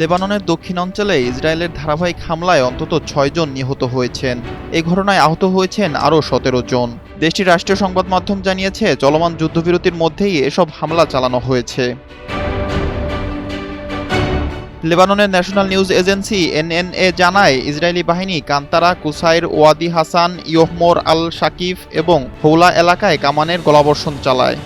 লেবাননের দক্ষিণাঞ্চলে ইসরায়েলের ধারাবাহিক হামলায় অন্তত ৬ জন নিহত হয়েছেন। এই ঘটনায় আহত হয়েছেন আরও ১৭ জন। দেশটির রাষ্ট্রীয় সংবাদ মাধ্যম জানিয়েছে, চলমান যুদ্ধবিরতির মধ্যেই এসব হামলা চালানো হয়েছে। লেবাননের ন্যাশনাল নিউজ এজেন্সি এনএনএ জানায়, ইসরায়েলি বাহিনী কান্তারা, কুসাইর, ওয়াদি হাসান, ইয়হমোর আল শাকিফ এবং হৌলা এলাকায় কামানের গোলাবর্ষণ চালায়।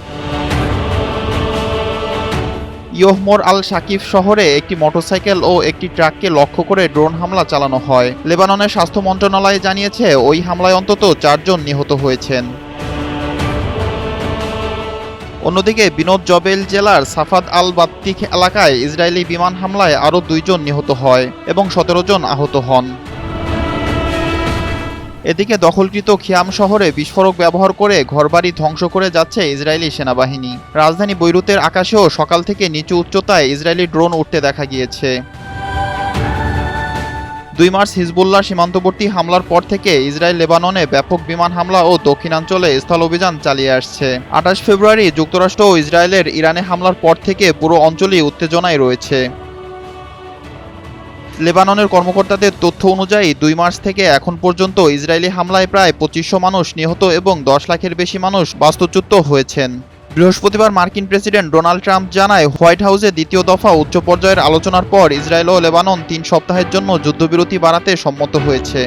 ইয়হমোর আল শাকিফ শহরে একটি মোটরসাইকেল ও একটি ট্রাককে লক্ষ্য করে ড্রোন হামলা চালানো হয়। লেবাননের স্বাস্থ্য মন্ত্রণালয় জানিয়েছে, ওই হামলায় অন্তত ৪ জন নিহত হয়েছেন। অন্যদিকে বিনোদ জবেল জেলার সাফাদ আল বাত্তিখ এলাকায় ইসরায়েলি বিমান হামলায় আরও ২ জন নিহত হয় এবং ১৭ জন আহত হন। এদিকে দখলকৃত খিয়াম শহরে বিস্ফোরক ব্যবহার করে ঘরবাড়ি ধ্বংস করে যাচ্ছে ইসরায়েলি সেনাবাহিনী। রাজধানী বৈরুতের আকাশেও সকাল থেকে নিচু উচ্চতায় ইসরায়েলি ড্রোন উঠতে দেখা গিয়েছে। ২ মার্চ হিজবুল্লাহ সীমান্তবর্তী হামলার পর থেকে ইসরায়েল লেবাননে ব্যাপক বিমান হামলা ও দক্ষিণাঞ্চলে স্থল অভিযান চালিয়ে আসছে। ২৮ ফেব্রুয়ারি যুক্তরাষ্ট্র ও ইসরায়েলের ইরানে হামলার পর থেকে পুরো অঞ্চলই উত্তেজনায় রয়েছে। লেবাননের কর্মকর্তাদের তথ্য অনুযায়ী ২ মার্চ থেকে এখন পর্যন্ত ইসরায়েলি হামলায় প্রায় ২৫০০ মানুষ নিহত এবং ১০ লাখের বেশি মানুষ বাস্তুচ্যুত হয়েছেন। বৃহস্পতিবার মার্কিন প্রেসিডেন্ট ডোনাল্ড ট্রাম্প জানায়, হোয়াইট হাউসে দ্বিতীয় দফা উচ্চ পর্যায়ের আলোচনার পর ইসরায়েল ও লেবানন ৩ সপ্তাহের জন্য যুদ্ধবিরতি বাড়াতে সম্মত হয়েছে।